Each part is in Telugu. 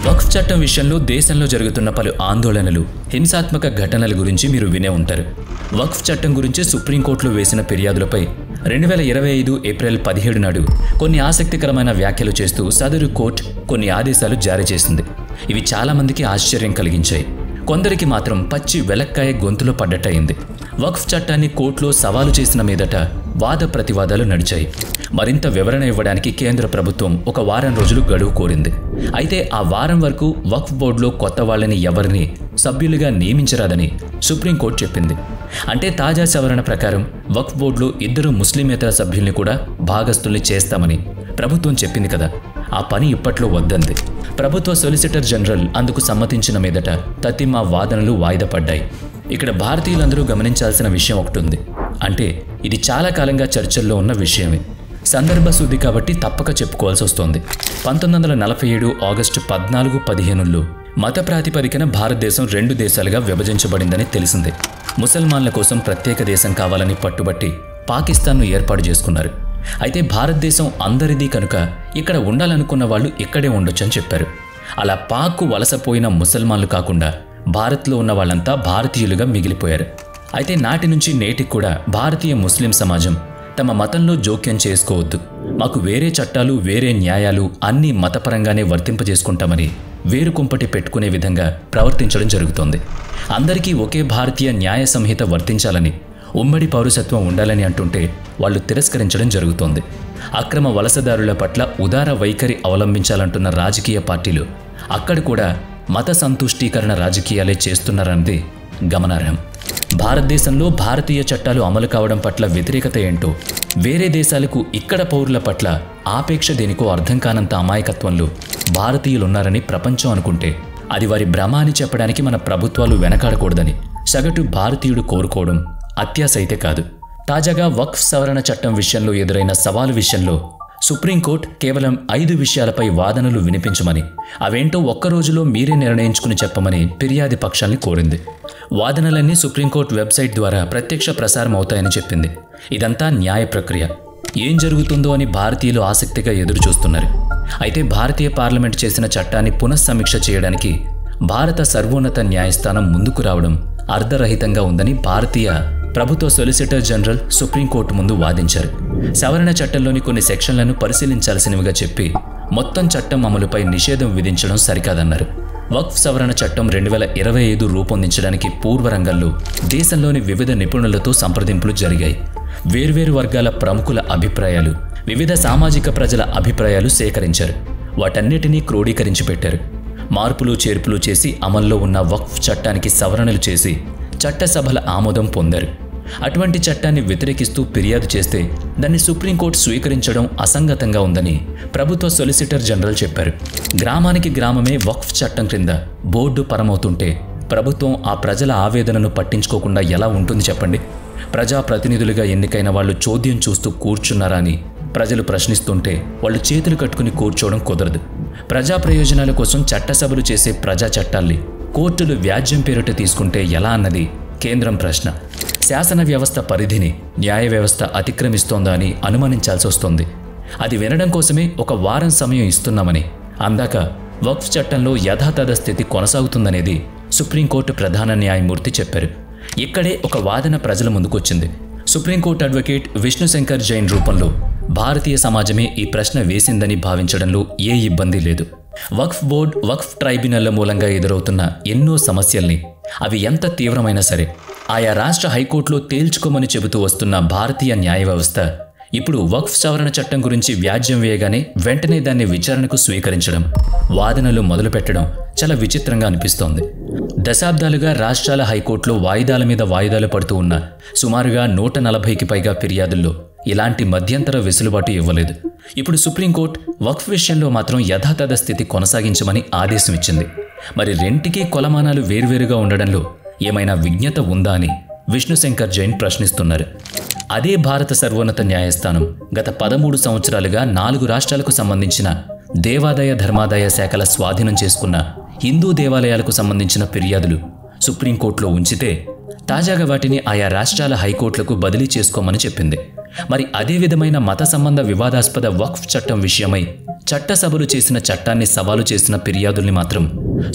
వక్ఫ్ చట్టం విషయంలో దేశంలో జరుగుతున్న పలు ఆందోళనలు, హింసాత్మక ఘటనల గురించి మీరు వినే ఉంటారు. వక్ఫ్ చట్టం గురించి సుప్రీంకోర్టులో వేసిన ఫిర్యాదులపై 2025 ఏప్రిల్ 17 నాడు కొన్ని ఆసక్తికరమైన వ్యాఖ్యలు చేస్తూ సదరు కోర్టు కొన్ని ఆదేశాలు జారీ చేసింది. ఇవి చాలామందికి ఆశ్చర్యం కలిగించాయి. కొందరికి మాత్రం పచ్చి వెలక్కాయ గొంతులో పడ్డట్టయింది. వక్ఫ్ చట్టాన్ని కోర్టులో సవాలు చేసిన మీదట వాద ప్రతివాదాలు నడిచాయి. మరింత వివరణ ఇవ్వడానికి కేంద్ర ప్రభుత్వం ఒక వారం రోజులు గడువు కోరింది. అయితే ఆ వారం వరకు వక్ఫ్ బోర్డులో కొత్త వాళ్ళని ఎవరిని సభ్యులుగా నియమించరాదని సుప్రీంకోర్టు చెప్పింది. అంటే తాజా సవరణ ప్రకారం వక్ఫ్ బోర్డులో 2 ముస్లిమేతర సభ్యుల్ని కూడా భాగస్తుల్ని చేస్తామని ప్రభుత్వం చెప్పింది కదా. ఆ పని ఇప్పట్లో వద్దంది. ప్రభుత్వ సొలిసిటర్ జనరల్ అందుకు సమ్మతించిన మీదట తతిమా వాదనలు వాయిదా పడ్డాయి. ఇక్కడ భారతీయులందరూ గమనించాల్సిన విషయం ఒకటి ఉంది. అంటే ఇది చాలా కాలంగా చర్చల్లో ఉన్న విషయమే. సందర్భ శుద్ధి కాబట్టి తప్పక చెప్పుకోవాల్సి వస్తోంది. 1947 ఆగస్టు 14-15లో మత ప్రాతిపదికన భారతదేశం 2 దేశాలుగా విభజించబడిందని తెలిసిందే. ముసల్మాన్ల కోసం ప్రత్యేక దేశం కావాలని పట్టుబట్టి పాకిస్తాన్ను ఏర్పాటు చేసుకున్నారు. అయితే భారతదేశం అందరిది కనుక ఇక్కడ ఉండాలనుకున్న వాళ్ళు ఇక్కడే ఉండొచ్చని చెప్పారు. అలా పాక్కు వలసపోయిన ముసల్మాన్లు కాకుండా భారత్లో ఉన్న వాళ్ళంతా భారతీయులుగా మిగిలిపోయారు. అయితే నాటి నుంచి నేటికి కూడా భారతీయ ముస్లిం సమాజం తమ మతంలో జోక్యం చేసుకోవద్దు, మాకు వేరే చట్టాలు వేరే న్యాయాలు అన్నీ మతపరంగానే వర్తింపజేసుకుంటామని వేరుకుంపటి పెట్టుకునే విధంగా ప్రవర్తించడం జరుగుతోంది. అందరికీ ఒకే భారతీయ న్యాయ సంహిత వర్తించాలని, ఉమ్మడి పౌరసత్వం ఉండాలని అంటుంటే వాళ్ళు తిరస్కరించడం జరుగుతోంది. అక్రమ వలసదారుల పట్ల ఉదార వైఖరి అవలంబించాలంటున్న రాజకీయ పార్టీలు అక్కడ కూడా మత సంతుష్టీకరణ రాజకీయాలే చేస్తున్నారన్నది గమనార్హం. భారతదేశంలో భారతీయ చట్టాలు అమలు కావడం పట్ల వ్యతిరేకత ఏంటో, వేరే దేశాలకు ఇక్కడ పౌరుల పట్ల ఆపేక్ష దేనికో అర్థం కానంత అమాయకత్వంలో భారతీయులున్నారని ప్రపంచం అనుకుంటే అది వారి భ్రమ అని చెప్పడానికి మన ప్రభుత్వాలు వెనకాడకూడదని సగటు భారతీయుడు కోరుకోవడం అత్యాశ అయితే కాదు. తాజాగా వక్ఫ్ సవరణ చట్టం విషయంలో ఎదురైన సవాలు విషయంలో సుప్రీంకోర్టు కేవలం 5 విషయాలపై వాదనలు వినిపించమని, అవేంటో ఒక్కరోజులో మీరే నిర్ణయించుకుని చెప్పమని ఫిర్యాది పక్షాల్ని కోరింది. వాదనలన్నీ సుప్రీంకోర్టు వెబ్సైట్ ద్వారా ప్రత్యక్ష ప్రసారం అవుతాయని చెప్పింది. ఇదంతా న్యాయ ప్రక్రియ. ఏం జరుగుతుందో అని భారతీయులు ఆసక్తిగా ఎదురుచూస్తున్నారు. అయితే భారతీయ పార్లమెంట్ చేసిన చట్టాన్ని పునఃసమీక్ష చేయడానికి భారత సర్వోన్నత న్యాయస్థానం ముందుకు రావడం అర్ధరహితంగా ఉందని భారతీయ ప్రభుత్వ సొలిసిటర్ జనరల్ సుప్రీంకోర్టు ముందు వాదించారు. సవరణ చట్టంలోని కొన్ని సెక్షన్లను పరిశీలించాల్సినవిగా చెప్పి మొత్తం చట్టం అమలుపై నిషేధం విధించడం సరికాదన్నారు. వక్ఫ్ సవరణ చట్టం 2025 రూపొందించడానికి పూర్వరంగంలో దేశంలోని వివిధ నిపుణులతో సంప్రదింపులు జరిగాయి. వేర్వేరు వర్గాల ప్రముఖుల అభిప్రాయాలు, వివిధ సామాజిక ప్రజల అభిప్రాయాలు సేకరించారు. వాటన్నిటినీ క్రోడీకరించి పెట్టారు. మార్పులు చేర్పులు చేసి అమల్లో ఉన్న వక్ఫ్ చట్టానికి సవరణలు చేసి చట్టసభల ఆమోదం పొందారు. అటువంటి చట్టాన్ని వ్యతిరేకిస్తూ ఫిర్యాదు చేస్తే దాన్ని సుప్రీంకోర్టు స్వీకరించడం అసంగతంగా ఉందని ప్రభుత్వ సొలిసిటర్ జనరల్ చెప్పారు. గ్రామానికి గ్రామమే వక్ఫ్ చట్టం క్రింద బోర్డు పరమవుతుంటే ప్రభుత్వం ఆ ప్రజల ఆవేదనను పట్టించుకోకుండా ఎలా ఉంటుంది చెప్పండి? ప్రజాప్రతినిధులుగా ఎన్నికైన వాళ్ళు చోద్యం చూస్తూ కూర్చున్నారా అని ప్రజలు ప్రశ్నిస్తుంటే వాళ్ళు చేతులు కట్టుకుని కూర్చోవడం కుదరదు. ప్రజా ప్రయోజనాల కోసం చట్టసభలు చేసే ప్రజా చట్టాల్ని కోర్టులు వ్యాజ్యం పేరిట తీసుకుంటే ఎలా అన్నది కేంద్రం ప్రశ్న. శాసన వ్యవస్థ పరిధిని న్యాయ వ్యవస్థ అతిక్రమిస్తోందా అని అనుమానించాల్సి వస్తోంది. అది వినడం కోసమే ఒక వారం సమయం ఇస్తున్నామని, అందాక వక్ఫ్ చట్టంలో యథాతథ స్థితి కొనసాగుతుందనేది సుప్రీంకోర్టు ప్రధాన న్యాయమూర్తి చెప్పారు. ఇక్కడే ఒక వాదన ప్రజల ముందుకొచ్చింది. సుప్రీంకోర్టు అడ్వకేట్ విష్ణుశంకర్ జైన్ రూపంలో భారతీయ సమాజమే ఈ ప్రశ్న వేసిందని భావించడంలో ఏ ఇబ్బంది లేదు. వక్ఫ్ బోర్డ్, వక్ఫ్ ట్రైబ్యునల్ల మూలంగా ఎదురవుతున్న ఎన్నో సమస్యల్ని, అవి ఎంత తీవ్రమైనా సరే ఆయా రాష్ట్ర హైకోర్టులో తేల్చుకోమని చెబుతూ వస్తున్న భారతీయ న్యాయ వ్యవస్థ ఇప్పుడు వక్ఫ్ సవరణ చట్టం గురించి వ్యాజ్యం వేయగానే వెంటనే దాన్ని విచారణకు స్వీకరించడం, వాదనలు మొదలుపెట్టడం చాలా విచిత్రంగా అనిపిస్తోంది. దశాబ్దాలుగా రాష్ట్రాల హైకోర్టులో వాయిదాల మీద వాయిదాలు పడుతూ ఉన్న సుమారుగా 140కి పైగా ఫిర్యాదుల్లో ఇలాంటి మధ్యంతర వెసులుబాటు ఇవ్వలేదు. ఇప్పుడు సుప్రీంకోర్టు వక్ఫ్ విషయంలో మాత్రం యథాతథ స్థితి కొనసాగించమని ఆదేశం ఇచ్చింది. మరి రెంటికి కొలమానాలు వేర్వేరుగా ఉండడంలో ఏమైనా విజ్ఞత ఉందా అని విష్ణుశంకర్ జైన్ ప్రశ్నిస్తున్నారు. అదే భారత సర్వోన్నత న్యాయస్థానం గత 13 సంవత్సరాలుగా 4 రాష్ట్రాలకు సంబంధించిన దేవాదాయ ధర్మాదాయ శాఖల స్వాధీనం చేసుకున్న హిందూ దేవాలయాలకు సంబంధించిన ఫిర్యాదులు సుప్రీంకోర్టులో ఉంచితే తాజాగా వాటిని ఆయా రాష్ట్రాల హైకోర్టులకు బదిలీ చేసుకోమని చెప్పింది. మరి అదే విధమైన మత సంబంధ వివాదాస్పద వక్ఫ్ చట్టం విషయమై చట్టసభలు చేసిన చట్టాన్ని సవాలు చేసిన ఫిర్యాదుల్ని మాత్రం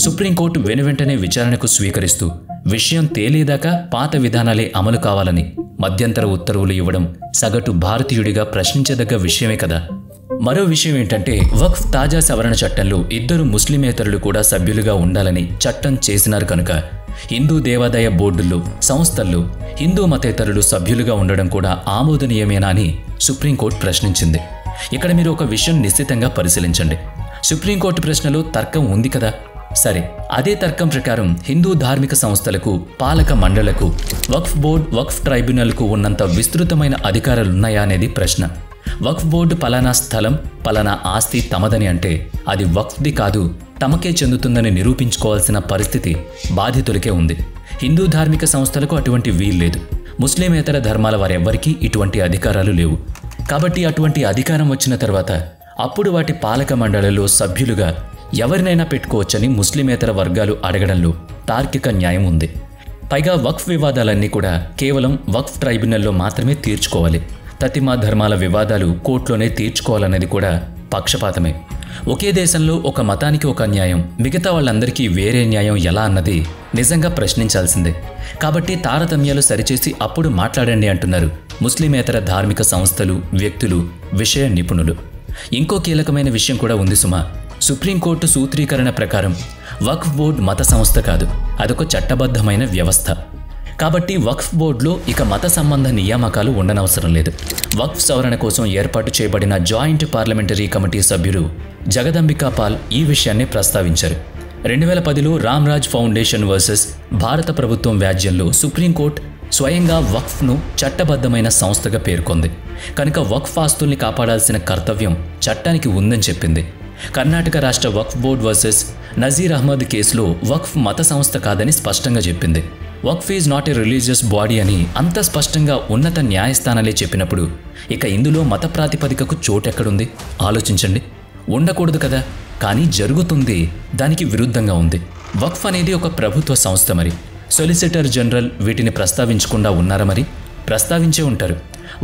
సుప్రీంకోర్టు వెనువెంటనే విచారణకు స్వీకరిస్తూ విషయం తేలేదాకా పాత విధానాలే అమలు కావాలని మధ్యంతర ఉత్తర్వులు ఇవ్వడం సగటు భారతీయుడిగా ప్రశ్నించదగ్గ విషయమే కదా. మరో విషయం ఏంటంటే, వక్ఫ్ తాజా సవరణ చట్టంలో 2 ముస్లిమేతరులు కూడా సభ్యులుగా ఉండాలని చట్టం చేసినారు కనుక హిందూ దేవాదాయ బోర్డుల్లో, సంస్థల్లో హిందూ మతేతరులు సభ్యులుగా ఉండడం కూడా ఆమోదనీయమేనా అని సుప్రీంకోర్టు ప్రశ్నించింది. ఇక్కడ మీరు ఒక విషయం నిశ్చితంగా పరిశీలించండి. సుప్రీంకోర్టు ప్రశ్నలో తర్కం ఉంది కదా. సరే, అదే తర్కం ప్రకారం హిందూ ధార్మిక సంస్థలకు, పాలక మండళ్లకు, వక్ఫ్ బోర్డు, వక్ఫ్ ట్రైబ్యునల్కు ఉన్నంత విస్తృతమైన అధికారాలున్నాయా అనేది ప్రశ్న. వక్ఫ్ బోర్డు పలానా స్థలం, పలానా ఆస్తి తమదని అంటే అది వక్ఫ్ది కాదు, తమకే చెందుతుందని నిరూపించుకోవాల్సిన పరిస్థితి బాధితులకే ఉంది. హిందూ ధార్మిక సంస్థలకు అటువంటి వీల్లేదు. ముస్లిమేతర ధర్మాల వారెవ్వరికీ ఇటువంటి అధికారాలు లేవు. కాబట్టి అటువంటి అధికారం వచ్చిన తర్వాత అప్పుడు వాటి పాలక మండళ్లలో సభ్యులుగా ఎవరినైనా పెట్టుకోవచ్చని ముస్లిమేతర వర్గాలు అడగడంలో తార్కిక న్యాయం ఉంది. పైగా వక్ఫ్ వివాదాలన్నీ కూడా కేవలం వక్ఫ్ ట్రైబ్యునల్లో మాత్రమే తీర్చుకోవాలి. తతిమా ధర్మాల వివాదాలు కోర్టులోనే తీర్చుకోవాలనేది కూడా పక్షపాతమే. ఒకే దేశంలో ఒక మతానికి ఒక న్యాయం, మిగతా వాళ్ళందరికీ వేరే న్యాయం ఎలా అన్నది నిజంగా ప్రశ్నించాల్సిందే. కాబట్టి తారతమ్యాలు సరిచేసి అప్పుడు మాట్లాడండి అంటున్నారు ముస్లిమేతర ధార్మిక సంస్థలు, వ్యక్తులు, విషయ నిపుణులు. ఇంకో కీలకమైన విషయం కూడా ఉంది సుమా. సుప్రీంకోర్టు సూత్రీకరణ ప్రకారం వక్ఫ్ బోర్డు మత సంస్థ కాదు, అదొక చట్టబద్ధమైన వ్యవస్థ. కాబట్టి వక్ఫ్ బోర్డులో ఇక మత సంబంధ నియామకాలు ఉండనవసరం లేదు. వక్ఫ్ సవరణ కోసం ఏర్పాటు చేయబడిన జాయింట్ పార్లమెంటరీ కమిటీ సభ్యులు జగదంబికా పాల్ ఈ విషయాన్ని ప్రస్తావించారు. 2010లో రామ్రాజ్ ఫౌండేషన్ వర్సెస్ భారత ప్రభుత్వం వ్యాజ్యంలో సుప్రీంకోర్టు స్వయంగా వక్ఫ్ను చట్టబద్ధమైన సంస్థగా పేర్కొంది. కనుక వక్ఫ్ ఆస్తుల్ని కాపాడాల్సిన కర్తవ్యం చట్టానికి ఉందని చెప్పింది. కర్ణాటక రాష్ట్ర వక్ఫ్ బోర్డు వర్సెస్ నజీర్ అహ్మద్ కేసులో వక్ఫ్ మత సంస్థ కాదని స్పష్టంగా చెప్పింది. Waqf is not a religious body అని అంత స్పష్టంగా ఉన్నత న్యాయస్థానాలే చెప్పినప్పుడు ఇక ఇందులో మత ప్రాతిపదికకు చోటెక్కడుంది? ఆలోచించండి. ఉండకూడదు కదా, కానీ జరుగుతుంది. దానికి విరుద్ధంగా ఉంది. వక్ఫ్ అనేది ఒక ప్రభుత్వ సంస్థ. మరి సొలిసిటర్ జనరల్ వీటిని ప్రస్తావించకుండా ఉన్నారా? మరి ప్రస్తావించే ఉంటారు.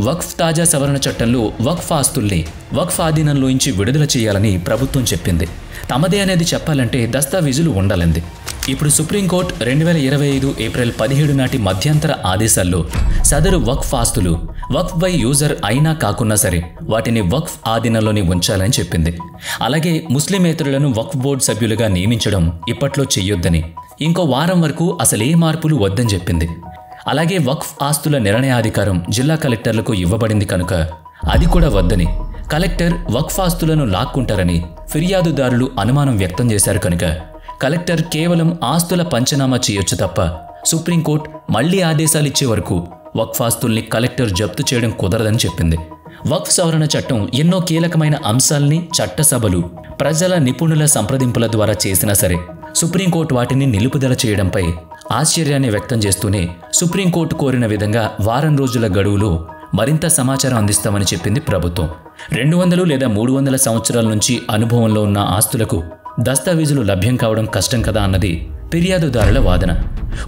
వక్ఫ్ తాజా సవరణ చట్టంలో వక్ఫ్ ఆస్తుల్ని వక్ఫ్ ఆధీనంలోంచి విడుదల చేయాలని ప్రభుత్వం చెప్పింది. తమదే అనేది చెప్పాలంటే దస్తావేజులు ఉండాలంది. ఇప్పుడు సుప్రీంకోర్టు 2025 ఏప్రిల్ 17 నాటి మధ్యంతర ఆదేశాల్లో సదరు వక్ఫ్ ఆస్తులు వక్ఫ్ బై యూజర్ అయినా కాకున్నా సరే వాటిని వక్ఫ్ ఆధీనంలోనే ఉంచాలని చెప్పింది. అలాగే ముస్లిమేతరులను వక్ఫ్ బోర్డు సభ్యులుగా నియమించడం ఇప్పట్లో చెయ్యొద్దని, ఇంకో వారం వరకు అసలే మార్పులు వద్దని చెప్పింది. అలాగే వక్ఫ్ ఆస్తుల నిర్ణయాధికారం జిల్లా కలెక్టర్లకు ఇవ్వబడింది కనుక అది కూడా వద్దని, కలెక్టర్ వక్ఫ్ ఆస్తులను లాక్కుంటారని ఫిర్యాదుదారులు అనుమానం వ్యక్తం చేశారు కనుక కలెక్టర్ కేవలం ఆస్తుల పంచనామా చేయొచ్చు తప్ప సుప్రీంకోర్టు మళ్లీ ఆదేశాలు ఇచ్చే వరకు వక్ఫ్ ఆస్తుల్ని కలెక్టర్ జప్తు చేయడం కుదరదని చెప్పింది. వక్ఫ్ సవరణ చట్టం ఎన్నో కీలకమైన అంశాల్ని చట్టసభలు, ప్రజల నిపుణుల సంప్రదింపుల ద్వారా చేసినా సరే సుప్రీంకోర్టు వాటిని నిలుపుదల చేయడంపై ఆశ్చర్యాన్ని వ్యక్తం చేస్తూనే సుప్రీంకోర్టు కోరిన విధంగా వారం రోజుల గడువులో మరింత సమాచారం అందిస్తామని చెప్పింది ప్రభుత్వం. 200 లేదా 300 సంవత్సరాల నుంచి అనుభవంలో ఉన్న ఆస్తులకు దస్తావేజులు లభ్యం కావడం కష్టం కదా అన్నది ఫిర్యాదుదారుల వాదన.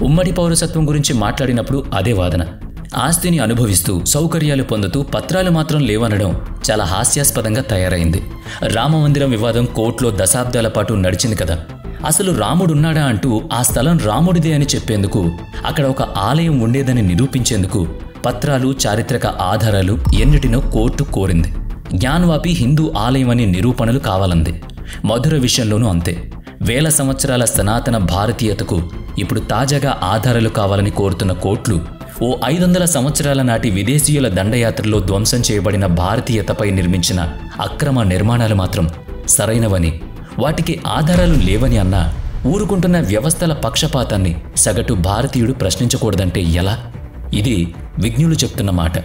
ఉమ్మడి పౌరసత్వం గురించి మాట్లాడినప్పుడు అదే వాదన. ఆస్తిని అనుభవిస్తూ సౌకర్యాలు పొందుతూ పత్రాలు మాత్రం లేవనడం చాలా హాస్యాస్పదంగా తయారైంది. రామమందిరం వివాదం కోర్టులో దశాబ్దాల పాటు నడిచింది కదా. అసలు రాముడున్నాడా అంటూ ఆ స్థలం రాముడిదే అని చెప్పేందుకు, అక్కడ ఒక ఆలయం ఉండేదని నిరూపించేందుకు పత్రాలు, చారిత్రక ఆధారాలు ఎన్నిటినో కోర్టు కోరింది. జ్ఞాన్వాపి హిందూ ఆలయం అని నిరూపణలు కావాలంది. మధుర విషయంలోనూ అంతే. వేల సంవత్సరాల సనాతన భారతీయతకు ఇప్పుడు తాజాగా ఆధారాలు కావాలని కోరుతున్న కోర్టులు ఓ 500 సంవత్సరాల నాటి విదేశీయుల దండయాత్రలో ధ్వంసం చేయబడిన భారతీయతపై నిర్మించిన అక్రమ నిర్మాణాలు మాత్రం సరైనవని, వాటికి ఆధారాలు లేవని అన్నా ఊరుకుంటున్న వ్యవస్థల పక్షపాతాన్ని సగటు భారతీయుడు ప్రశ్నించకూడదంటే ఎలా? ఇది విజ్ఞులు చెప్తున్న మాట.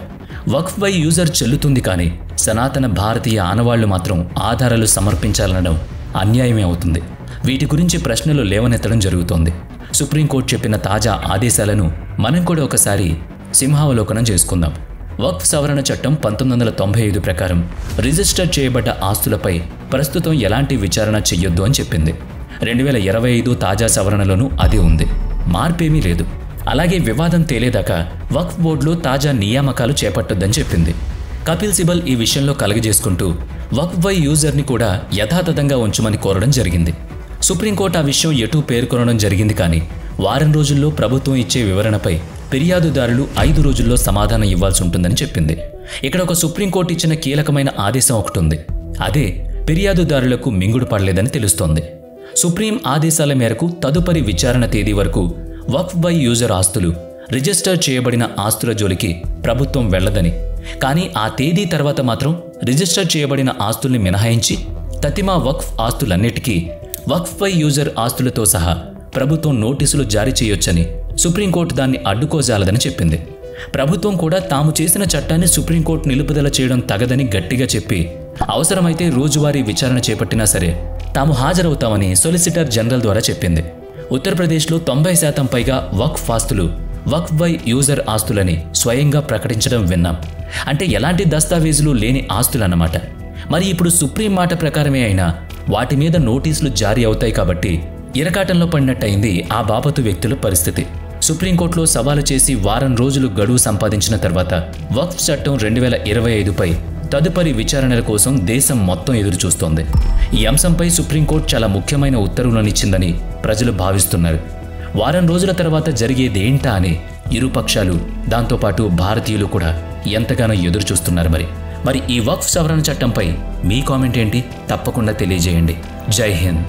వక్ఫ్ బై యూజర్ చెల్లుతుంది, కానీ సనాతన భారతీయ ఆనవాళ్లు మాత్రం ఆధారాలు సమర్పించాలనడం అన్యాయమే అవుతుంది. వీటి గురించి ప్రశ్నలు లేవనెత్తడం జరుగుతోంది. సుప్రీంకోర్టు చెప్పిన తాజా ఆదేశాలను మనం కూడా ఒకసారి సింహావలోకనం చేసుకుందాం. వక్ఫ్ సవరణ చట్టం 1995 ప్రకారం రిజిస్టర్ చేయబడ్డ ఆస్తులపై ప్రస్తుతం ఎలాంటి విచారణ చెయ్యొద్దు అని చెప్పింది. 2025 తాజా సవరణలోనూ అదే ఉంది. మార్పేమీ లేదు. అలాగే వివాదం తేలేదాకా వక్ఫ్ బోర్డులో తాజా నియామకాలు చేపట్టొద్దని చెప్పింది. కపిల్ సిబల్ ఈ విషయంలో కలగజేసుకుంటూ వక్ఫ్ బై యూజర్ని కూడా యథాతథంగా ఉంచమని కోరడం జరిగింది. సుప్రీంకోర్టు ఆ విషయం ఎటూ పేర్కొనడం జరిగింది, కానీ వారం రోజుల్లో ప్రభుత్వం ఇచ్చే వివరణపై ఫిర్యాదుదారులు 5 రోజుల్లో సమాధానం ఇవ్వాల్సి ఉంటుందని చెప్పింది. ఇక్కడ ఒక సుప్రీంకోర్టు ఇచ్చిన కీలకమైన ఆదేశం ఒకటి ఉంది. అదే ఫిర్యాదుదారులకు మింగుడు పడలేదని తెలుస్తోంది. సుప్రీం ఆదేశాల మేరకు తదుపరి విచారణ తేదీ వరకు వక్ఫ్ బై యూజర్ ఆస్తులు, రిజిస్టర్ చేయబడిన ఆస్తుల జోలికి ప్రభుత్వం వెళ్లదని, కానీ ఆ తేదీ తర్వాత మాత్రం రిజిస్టర్ చేయబడిన ఆస్తుల్ని మినహాయించి తతిమా వక్ఫ్ ఆస్తులన్నిటికీ వక్ఫ్ బై యూజర్ ఆస్తులతో సహా ప్రభుత్వం నోటీసులు జారీ చేయొచ్చని సుప్రీంకోర్టు దాన్ని అడ్డుకోజాలదని చెప్పింది. ప్రభుత్వం కూడా తాము చేసిన చట్టాన్ని సుప్రీంకోర్టు నిలుపుదల చేయడం తగదని గట్టిగా చెప్పి అవసరమైతే రోజువారీ విచారణ చేపట్టినా సరే తాము హాజరవుతామని సొలిసిటర్ జనరల్ ద్వారా చెప్పింది. ఉత్తరప్రదేశ్లో 90% పైగా వక్ఫ్ ఆస్తులు వక్ఫ్ బై యూజర్ ఆస్తులని స్వయంగా ప్రకటించడం విన్నాం. అంటే ఎలాంటి దస్తావేజులు లేని ఆస్తులన్నమాట. మరి ఇప్పుడు సుప్రీం మాట ప్రకారమే అయినా వాటి మీద నోటీసులు జారీ అవుతాయి కాబట్టి ఇరకాటంలో పడినట్టయింది ఆ బాపతు వ్యక్తుల పరిస్థితి. సుప్రీంకోర్టులో సవాలు చేసి వారం రోజులు గడువు సంపాదించిన తర్వాత వక్ఫ్ చట్టం 2025పై తదుపరి విచారణల కోసం దేశం మొత్తం ఎదురుచూస్తోంది. ఈ అంశంపై సుప్రీంకోర్టు చాలా ముఖ్యమైన ఉత్తర్వులనిచ్చిందని ప్రజలు భావిస్తున్నారు. వారం రోజుల తర్వాత జరిగేదేంటా అని ఇరుపక్షాలు, దాంతోపాటు భారతీయులు కూడా ఎంతగానో ఎదురుచూస్తున్నారు. మరి ఈ వక్ఫ్ సవరణ చట్టంపై మీ కామెంట్ ఏంటి? తప్పకుండా తెలియజేయండి. జై హింద్.